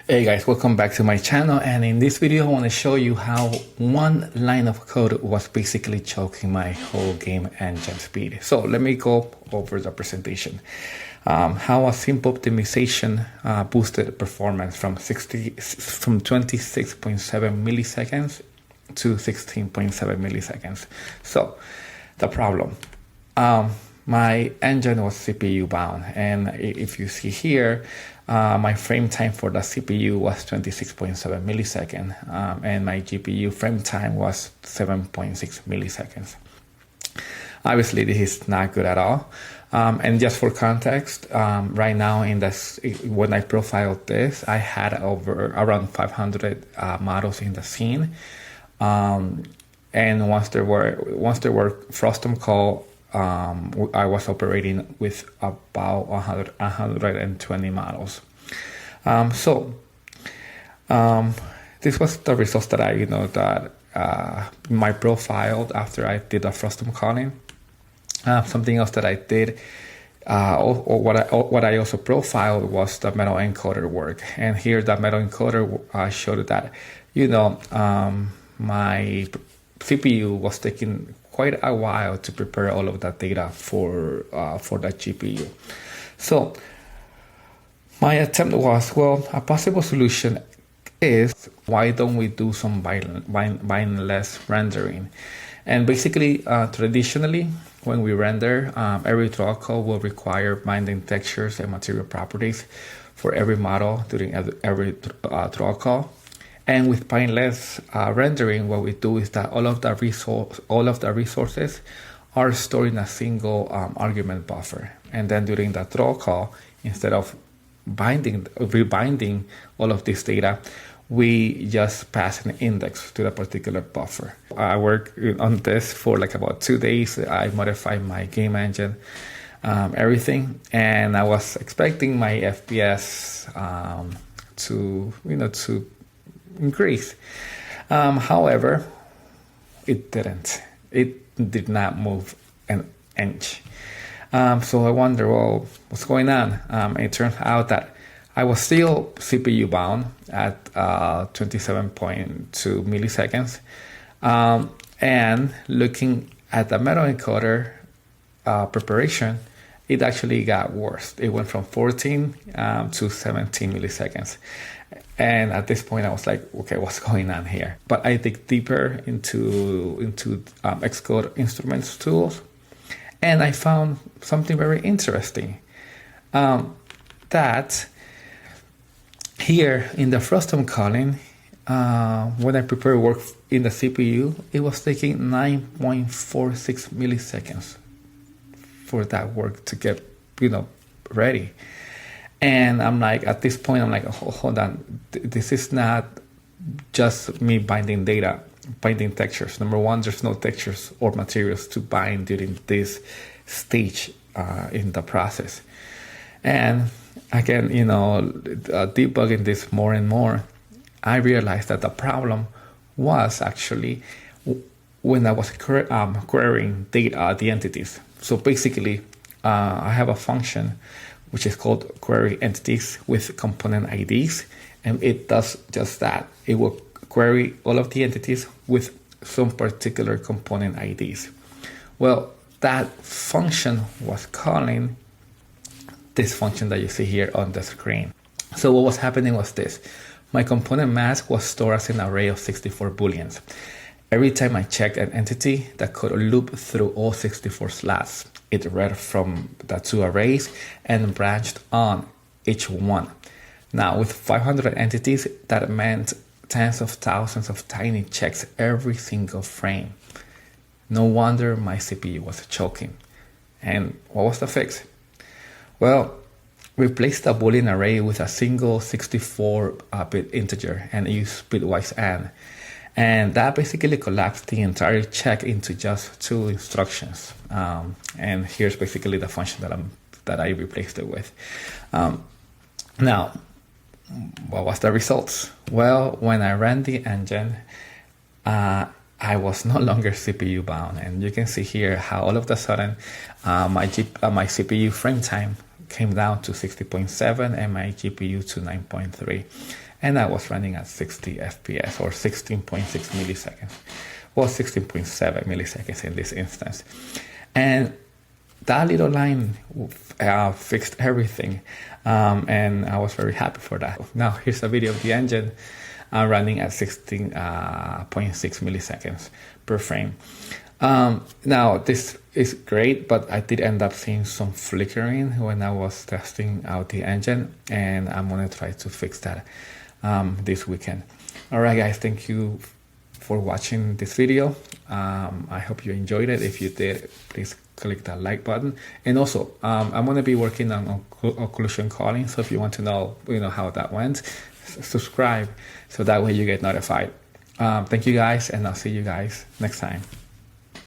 Hey guys, welcome back to my channel, and in this video I want to show you how one line of code was basically choking my whole game engine speed. So let me go over the presentation. How a simple optimization boosted performance from 26.7 milliseconds to 16.7 milliseconds. So the problem. My engine was CPU bound, and if you see here, my frame time for the CPU was 26.7 milliseconds, and my GPU frame time was 7.6 milliseconds. Obviously, this is not good at all. And just for context, right now in this, when I profiled this, I had around 500 models in the scene, and once there were frustum call. I was operating with about 120 models. This was the results that my profile after I did the frustum calling. Something else that I did, or what I also profiled was the metal encoder work. And here the metal encoder showed that, my CPU was taking quite a while to prepare all of that data for the GPU. So my attempt was, a possible solution is, why don't we do some bindless rendering? And basically, traditionally, when we render, every draw call will require binding textures and material properties for every model during every draw call. And with bindless rendering, what we do is that all of the resources are stored in a single argument buffer. And then during the draw call, instead of rebinding all of this data, we just pass an index to the particular buffer. I worked on this for like about 2 days. I modified my game engine, everything, and I was expecting my FPS to increase. However, it didn't. It did not move an inch. So I wonder, what's going on? It turns out that I was still CPU bound at 27.2 milliseconds. And looking at the metal encoder preparation, it actually got worse. It went from 14 to 17 milliseconds. And at this point, I was like, okay, what's going on here? But I dig deeper into Xcode instruments tools, and I found something very interesting. That here in the frustum calling, when I prepare work in the CPU, it was taking 9.46 milliseconds for that work to get, ready. And I'm like, at this point, I'm like, hold on, this is not just me binding data, binding textures. Number one, there's no textures or materials to bind during this stage in the process. And again, debugging this more and more, I realized that the problem was actually when I was querying data, the entities. So basically, I have a function which is called query entities with component IDs, and it does just that. It will query all of the entities with some particular component IDs. Well, that function was calling this function that you see here on the screen. So what was happening was this. My component mask was stored as an array of 64 booleans. Every time I checked an entity that could loop through all 64 slots, it read from the two arrays and branched on each one. Now, with 500 entities, that meant tens of thousands of tiny checks every single frame. No wonder my CPU was choking. And what was the fix? Well, replace the Boolean array with a single 64-bit integer and use bitwise AND. And that basically collapsed the entire check into just 2 instructions. And here's basically the function that I replaced it with. Now, what was the results? Well, when I ran the engine, I was no longer CPU bound. And you can see here how all of a sudden my CPU frame time came down to 60.7 and my GPU to 9.3. And I was running at 60 FPS or 16.6 milliseconds. Well, 16.7 milliseconds in this instance. And that little line fixed everything. And I was very happy for that. Now here's a video of the engine running at 16.6 milliseconds per frame. Now this is great, but I did end up seeing some flickering when I was testing out the engine, and I'm gonna try to fix that this weekend. All right, guys, thank you for watching this video. I hope you enjoyed it. If you did, please click that like button. And also, I'm gonna be working on occlusion calling, so if you want to know, how that went, subscribe so that way you get notified. Thank you guys, and I'll see you guys next time.